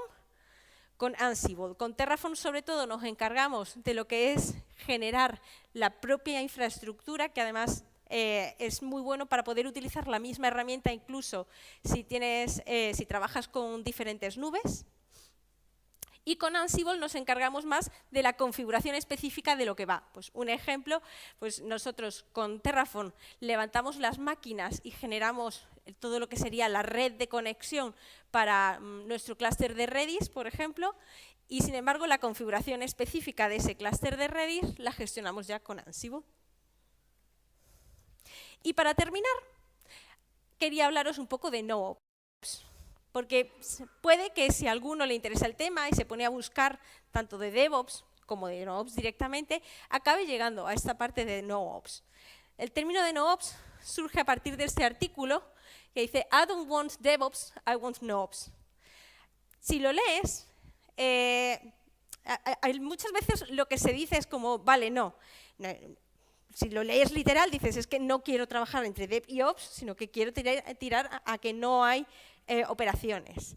con Ansible. Con Terraform, sobre todo, nos encargamos de lo que es generar la propia infraestructura, que además es muy bueno para poder utilizar la misma herramienta incluso si trabajas con diferentes nubes. Y con Ansible nos encargamos más de la configuración específica de lo que va. Pues un ejemplo, pues nosotros con Terraform levantamos las máquinas y generamos todo lo que sería la red de conexión para nuestro clúster de Redis, por ejemplo, y sin embargo la configuración específica de ese clúster de Redis la gestionamos ya con Ansible. Y para terminar, quería hablaros un poco de NoOps, porque puede que si a alguno le interesa el tema y se pone a buscar tanto de DevOps como de NoOps directamente, acabe llegando a esta parte de NoOps. El término de NoOps surge a partir de este artículo que dice I don't want DevOps, I want NoOps. Si lo lees, muchas veces lo que se dice es como, vale, no. Si lo lees literal, dices, es que no quiero trabajar entre Dev y Ops, sino que quiero tirar a que no hay operaciones.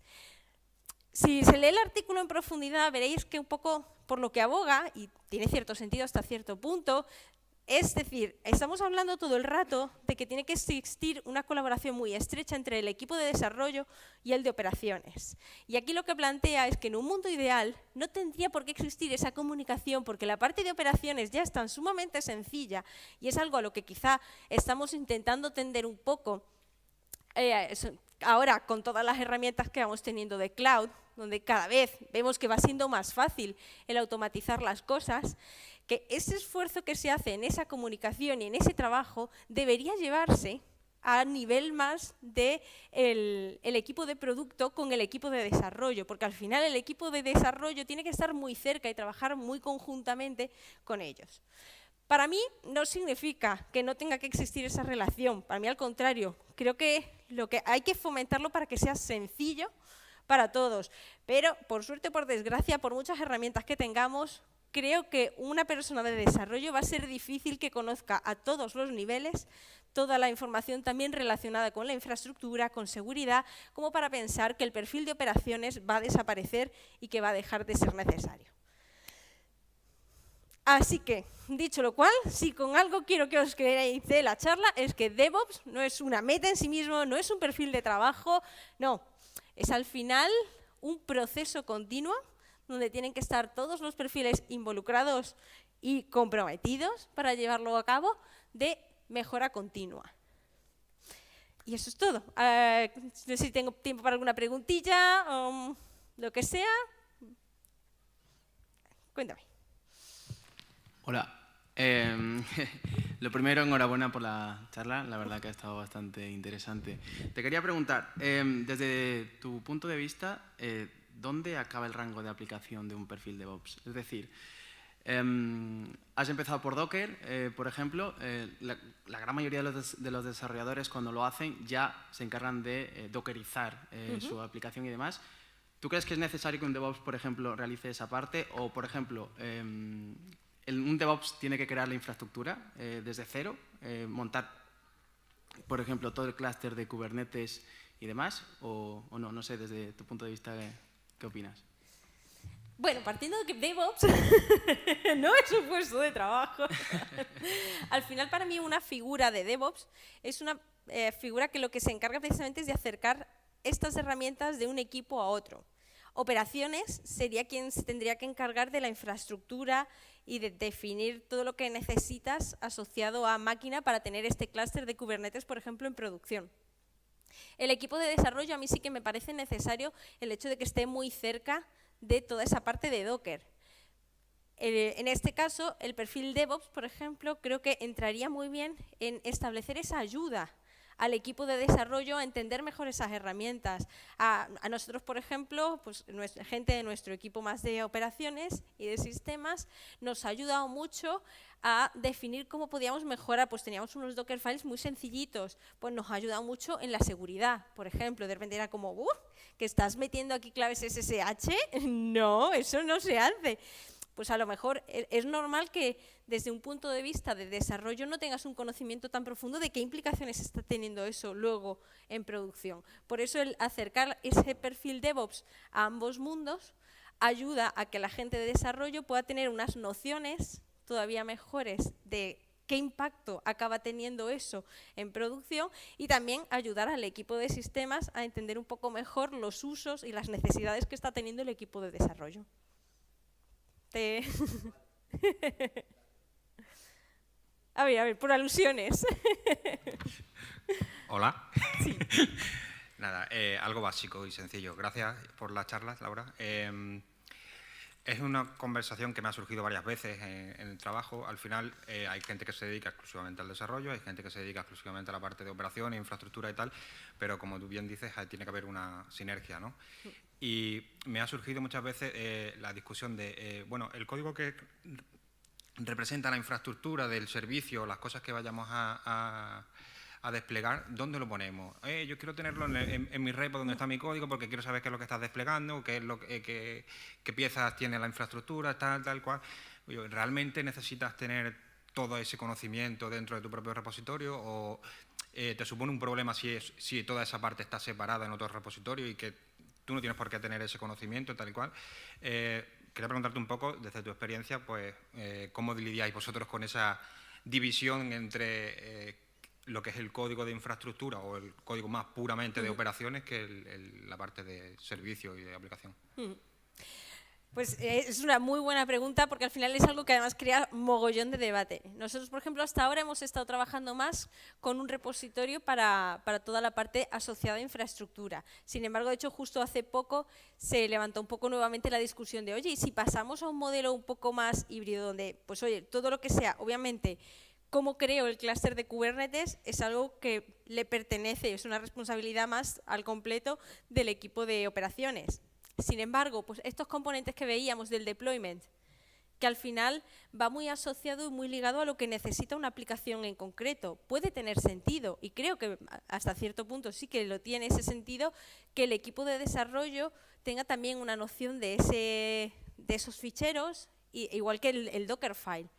Si se lee el artículo en profundidad, veréis que un poco por lo que aboga, y tiene cierto sentido hasta cierto punto, es decir, estamos hablando todo el rato de que tiene que existir una colaboración muy estrecha entre el equipo de desarrollo y el de operaciones. Y aquí lo que plantea es que en un mundo ideal no tendría por qué existir esa comunicación, porque la parte de operaciones ya es tan sumamente sencilla y es algo a lo que quizá estamos intentando tender un poco ahora con todas las herramientas que vamos teniendo de cloud, donde cada vez vemos que va siendo más fácil el automatizar las cosas, que ese esfuerzo que se hace en esa comunicación y en ese trabajo debería llevarse a nivel más del el equipo de producto con el equipo de desarrollo, porque al final el equipo de desarrollo tiene que estar muy cerca y trabajar muy conjuntamente con ellos. Para mí no significa que no tenga que existir esa relación, para mí al contrario, creo que hay que fomentarlo para que sea sencillo para todos, pero por suerte o por desgracia, por muchas herramientas que tengamos, creo que una persona de desarrollo va a ser difícil que conozca a todos los niveles toda la información también relacionada con la infraestructura, con seguridad, como para pensar que el perfil de operaciones va a desaparecer y que va a dejar de ser necesario. Así que, dicho lo cual, si con algo quiero que os quedéis de la charla, es que DevOps no es una meta en sí mismo, no es un perfil de trabajo, no, es al final un proceso continuo donde tienen que estar todos los perfiles involucrados y comprometidos para llevarlo a cabo de mejora continua. Y eso es todo. No sé si tengo tiempo para alguna preguntilla o lo que sea. Cuéntame. Hola. Lo primero, enhorabuena por la charla, la verdad que ha estado bastante interesante. Te quería preguntar, desde tu punto de vista, ¿dónde acaba el rango de aplicación de un perfil DevOps? Es decir, has empezado por Docker, por ejemplo, la gran mayoría de los desarrolladores cuando lo hacen ya se encargan de dockerizar su aplicación y demás. ¿Tú crees que es necesario que un DevOps, por ejemplo, realice esa parte? O, por ejemplo, un DevOps tiene que crear la infraestructura desde cero, montar, por ejemplo, todo el clúster de Kubernetes y demás, o no, no sé, desde tu punto de vista, ¿qué opinas? Bueno, partiendo de que DevOps no es un puesto de trabajo, al final para mí una figura de DevOps es una figura que lo que se encarga precisamente es de acercar estas herramientas de un equipo a otro. Operaciones sería quien se tendría que encargar de la infraestructura y de definir todo lo que necesitas asociado a máquina para tener este clúster de Kubernetes, por ejemplo, en producción. El equipo de desarrollo a mí sí que me parece necesario el hecho de que esté muy cerca de toda esa parte de Docker. En este caso, el perfil DevOps, por ejemplo, creo que entraría muy bien en establecer esa ayuda al equipo de desarrollo a entender mejor esas herramientas. A nosotros, por ejemplo, pues gente de nuestro equipo más de operaciones y de sistemas nos ha ayudado mucho a definir cómo podíamos mejorar. Pues teníamos unos Dockerfiles muy sencillitos, pues nos ha ayudado mucho en la seguridad, por ejemplo. De repente era como, ¿que estás metiendo aquí claves SSH? No, eso no se hace. Pues a lo mejor es normal que desde un punto de vista de desarrollo no tengas un conocimiento tan profundo de qué implicaciones está teniendo eso luego en producción. Por eso el acercar ese perfil DevOps a ambos mundos ayuda a que la gente de desarrollo pueda tener unas nociones todavía mejores de qué impacto acaba teniendo eso en producción y también ayudar al equipo de sistemas a entender un poco mejor los usos y las necesidades que está teniendo el equipo de desarrollo. A ver, por alusiones. Hola. Sí. Nada, algo básico y sencillo. Gracias por la charla, Laura. Es una conversación que me ha surgido varias veces en el trabajo. Al final hay gente que se dedica exclusivamente al desarrollo, hay gente que se dedica exclusivamente a la parte de operación, infraestructura y tal, pero como tú bien dices, tiene que haber una sinergia, ¿no? Y me ha surgido muchas veces la discusión de, bueno, el código que representa la infraestructura del servicio, las cosas que vayamos a desplegar, ¿dónde lo ponemos? Yo quiero tenerlo en mi repo donde está mi código porque quiero saber qué es lo que estás desplegando, qué piezas tiene la infraestructura, tal cual. ¿Realmente necesitas tener todo ese conocimiento dentro de tu propio repositorio o te supone un problema si toda esa parte está separada en otro repositorio y que tú no tienes por qué tener ese conocimiento, tal y cual. Quería preguntarte un poco, desde tu experiencia, pues, ¿cómo lidiáis vosotros con esa división entre lo que es el código de infraestructura o el código más puramente de operaciones que la parte de servicio y de aplicación? Pues es una muy buena pregunta porque al final es algo que además crea mogollón de debate. Nosotros, por ejemplo, hasta ahora hemos estado trabajando más con un repositorio para toda la parte asociada a infraestructura. Sin embargo, de hecho, justo hace poco se levantó un poco nuevamente la discusión de, oye, ¿y si pasamos a un modelo un poco más híbrido donde, pues oye, todo lo que sea, obviamente, cómo creo el clúster de Kubernetes es algo que le pertenece, es una responsabilidad más al completo del equipo de operaciones? Sin embargo, pues estos componentes que veíamos del deployment, que al final va muy asociado y muy ligado a lo que necesita una aplicación en concreto, puede tener sentido, y creo que hasta cierto punto sí que lo tiene ese sentido, que el equipo de desarrollo tenga también una noción de esos ficheros, igual que el Dockerfile.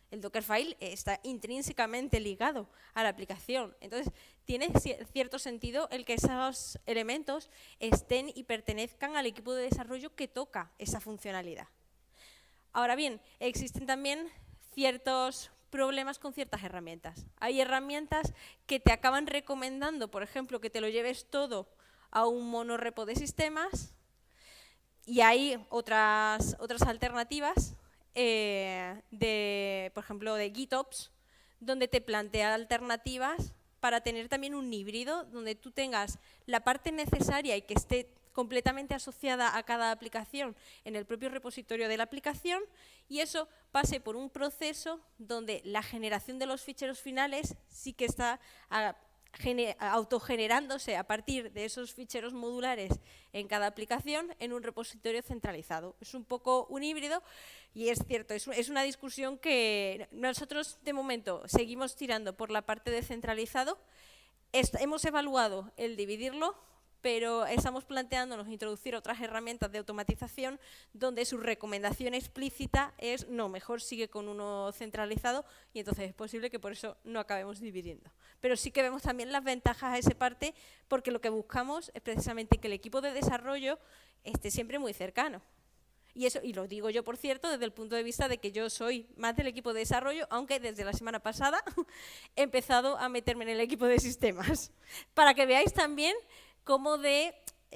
El Dockerfile está intrínsecamente ligado a la aplicación. Entonces, tiene cierto sentido el que esos elementos estén y pertenezcan al equipo de desarrollo que toca esa funcionalidad. Ahora bien, existen también ciertos problemas con ciertas herramientas. Hay herramientas que te acaban recomendando, por ejemplo, que te lo lleves todo a un monorepo de sistemas, y hay otras alternativas por ejemplo, de GitOps, donde te plantea alternativas para tener también un híbrido, donde tú tengas la parte necesaria y que esté completamente asociada a cada aplicación en el propio repositorio de la aplicación, y eso pase por un proceso donde la generación de los ficheros finales sí que está autogenerándose a partir de esos ficheros modulares en cada aplicación en un repositorio centralizado. Es un poco un híbrido y es cierto, es una discusión que nosotros de momento seguimos tirando por la parte de centralizado. Hemos evaluado el dividirlo, pero estamos planteándonos introducir otras herramientas de automatización donde su recomendación explícita es no, mejor sigue con uno centralizado, y entonces es posible que por eso no acabemos dividiendo. Pero sí que vemos también las ventajas a esa parte, porque lo que buscamos es precisamente que el equipo de desarrollo esté siempre muy cercano. Y eso, y lo digo yo, por cierto, desde el punto de vista de que yo soy más del equipo de desarrollo, aunque desde la semana pasada he empezado a meterme en el equipo de sistemas. Para que veáis también cómo de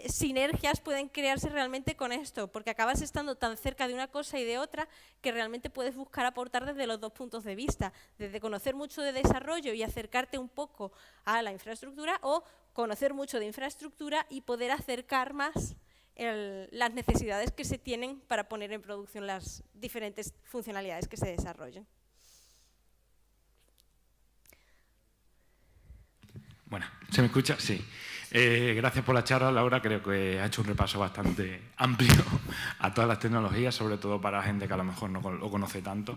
sinergias pueden crearse realmente con esto, porque acabas estando tan cerca de una cosa y de otra que realmente puedes buscar aportar desde los dos puntos de vista, desde conocer mucho de desarrollo y acercarte un poco a la infraestructura, o conocer mucho de infraestructura y poder acercar más las necesidades que se tienen para poner en producción las diferentes funcionalidades que se desarrollen. Bueno, ¿se me escucha? Sí. Gracias por la charla, Laura. Creo que ha hecho un repaso bastante amplio a todas las tecnologías, sobre todo para gente que a lo mejor no lo conoce tanto.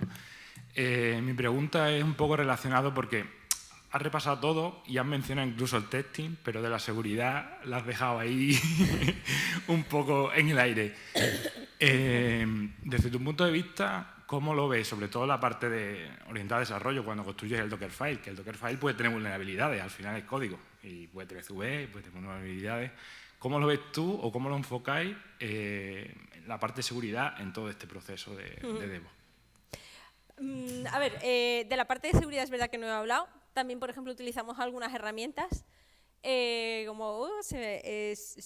Mi pregunta es un poco relacionado porque has repasado todo y has mencionado incluso el testing, pero de la seguridad la has dejado ahí un poco en el aire. Desde tu punto de vista, ¿cómo lo ves? Sobre todo la parte orientada a desarrollo, cuando construyes el Dockerfile, que el Dockerfile puede tener vulnerabilidades, al final es código, y puede tener CV, puede tener vulnerabilidades. ¿Cómo lo ves tú o cómo lo enfocáis la parte de seguridad en todo este proceso de DevOps? A ver, de la parte de seguridad es verdad que no he hablado. También, por ejemplo, utilizamos algunas herramientas como Snix,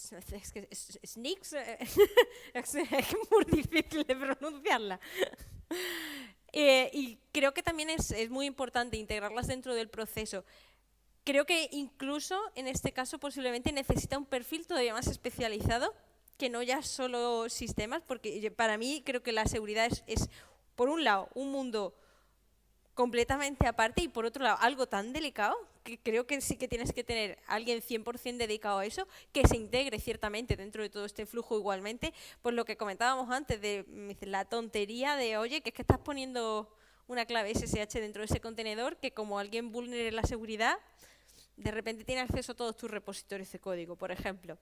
es muy difícil de pronunciarla. Y creo que también es muy importante integrarlas dentro del proceso. Creo que incluso en este caso posiblemente necesita un perfil todavía más especializado, que no ya solo sistemas, porque para mí creo que la seguridad es por un lado, un mundo completamente aparte, y por otro lado, algo tan delicado que creo que sí que tienes que tener a alguien 100% dedicado a eso, que se integre ciertamente dentro de todo este flujo igualmente. Pues lo que comentábamos antes de la tontería de, oye, que es que estás poniendo una clave SSH dentro de ese contenedor, que como alguien vulnere la seguridad, de repente tiene acceso a todos tus repositorios de código, por ejemplo.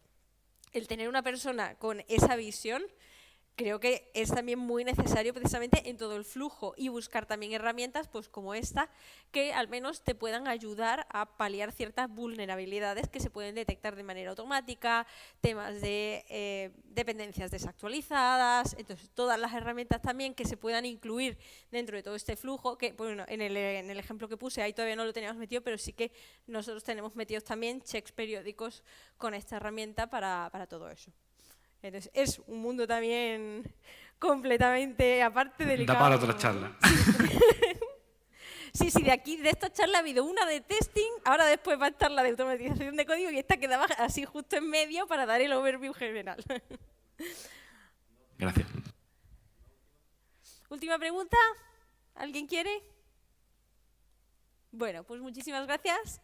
El tener una persona con esa visión creo que es también muy necesario precisamente en todo el flujo y buscar también herramientas pues como esta que al menos te puedan ayudar a paliar ciertas vulnerabilidades que se pueden detectar de manera automática, temas de dependencias desactualizadas, entonces todas las herramientas también que se puedan incluir dentro de todo este flujo, que bueno, en el ejemplo que puse ahí todavía no lo teníamos metido, pero sí que nosotros tenemos metidos también checks periódicos con esta herramienta para todo eso. Entonces, es un mundo también completamente aparte delicado. Da para otra charla. Sí, de aquí, de esta charla ha habido una de testing, ahora después va a estar la de automatización de código y esta quedaba así justo en medio para dar el overview general. Gracias. Última pregunta. ¿Alguien quiere? Bueno, pues muchísimas gracias.